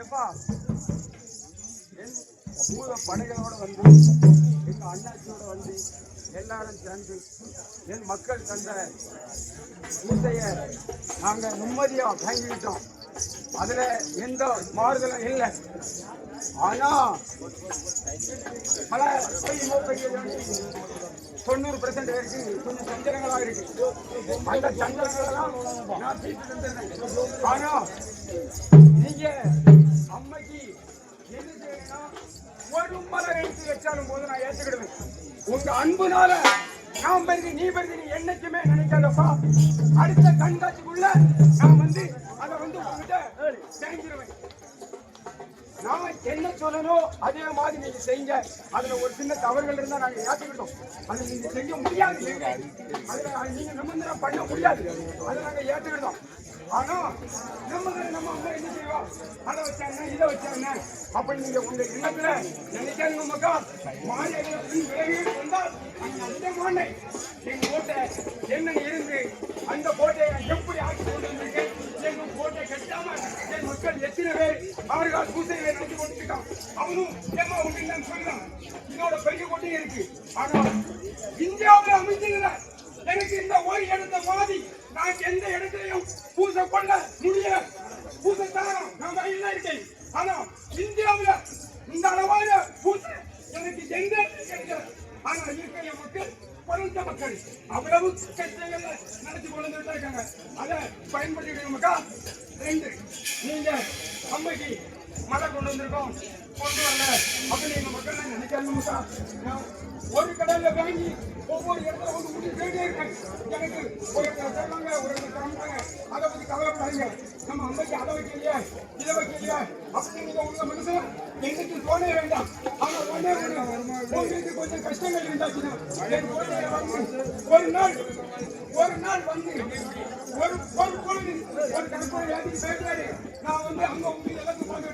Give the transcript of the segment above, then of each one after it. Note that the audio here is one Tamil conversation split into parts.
எப்பா என் பூத படைகளோட வந்து எங்க அண்ணாச்சியோட வந்து எல்லாரும் சேர்ந்து என் மக்கள் தந்த பூசைய நாங்க நிம்மதியா வாங்கிக்கிட்டோம். அதுல எந்த மாறுதலும் இல்லை. ஆனா பல 90% பேருக்கு கொஞ்சம் சஞ்சலங்களா இருக்கு. அந்த சஞ்சலங்களெல்லாம் நான் தீர்த்து தந்துடுறேன். ஆனா நீங்க அம்மைக்கு என்ன செய்யணும்னா ஒரு மலர் எடுத்து வச்சாலும் போது நான் ஏற்றுக்கிடுவேன். உங்க அன்புனால நான் பெருதி நீ என்னைக்குமே நினைக்காதப்பா. அடுத்த கண்காட்சிக்குள்ள நான் வந்து அதை வந்து உங்ககிட்ட தெரிஞ்சிருவேன். நான் என்ன சொல்லணும் அதே மாதிரி நீங்க செய்யுங்க. அதுல ஒரு சின்ன தவறுகள் இருந்தா நாங்க ஏற்றுக்கிட்டோம். அது நீங்க செய்ய முடியாது. அதுல நீங்க நிபந்தனை பண்ண முடியாது. அதை நாங்க ஏற்றுக்கிட்டோம். ஆனா நம்ம அம்மா என்ன செய்வோம், அதை வச்சாங்க இதை வச்சாங்க அப்படி நீங்க உங்க இல்லத்துல நினைக்காதுங்க மக்கா. மாநிலத்தின் விலகி வந்தால் அந்த மாண்டை எங்க கோட்டை என்ன இருந்து அந்த கோட்டையை எப்படி ஆட்சி கொண்டு வந்திருக்கேன். எங்க கோட்டை கட்டாம என் மக்கள் எத்தனை பேர் அவர்கள் பூசைகளை நடத்தி கொண்டிருக்கான். அவனும் ஏமா ஒன்று சொல்லலாம். இதோட பெரிய கோட்டையும் இருக்கு. ஆனா இந்தியாவில் அமைஞ்சிருந்த எனக்கு இந்த ஒரு இடத்த மாதிரி நான் எந்த இடத்திலையும் பூசை கொள்ள முடியல. பூசை தரணும் நான் வழியில இருக்கேன். ஆனா இந்தியாவில் இந்த அளவான பூசை எனக்கு எந்த கிடைக்கல. ஆனா இருக்கிற மக்கள் குறைந்த மக்கள் அவ்வளவு கஷ்டங்கள்ல நடத்தி கொண்டு இருக்காங்க. அதை பயன்படுத்திக்கிற மக்கள் ரெண்டு நீங்க அம்மைக்கு மழை கொண்டு வந்திருக்கோம் கொண்டு வரல அப்படி எங்க மக்கள் நினைக்காங்க. ஒரு கடல்ல வாங்கி ஒவ்வொரு இடத்துல வந்து ஊட்டி போயிட்டே இருக்கேன். எனக்கு ஒரு தருவாங்க ஒரு தரமாங்க. அதை பத்தி கவலைப்படாதீங்க. நம்ம அம்மைக்கு அதை வைக்கலையே இதை வைக்கலையே அப்படின்னு நீங்க உங்க மனசு எனக்கு தோணே வேண்டாம். ஆனா ஒன்னே உங்களுக்கு கொஞ்சம் கஷ்டங்கள் இருந்தாச்சுன்னா ஒரு நாள் வந்து ஒரு பொழுது ஒரு கணக்கு ஏற்றி பேசுறாரு. நான் வந்து அங்க உங்களுக்கு எல்லாத்தையும் போட்டு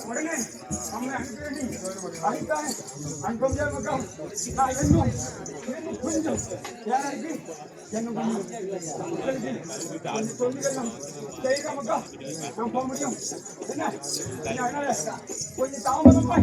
உடனே நம்ம அனுப்பி மக்கள் நான் இன்னும் கொஞ்சம் யாருக்கு என்ன சொல்லிக்கலாம் செய்கிற மக்கள் நான் போக முடியும். என்ன கொஞ்சம் தாமதமா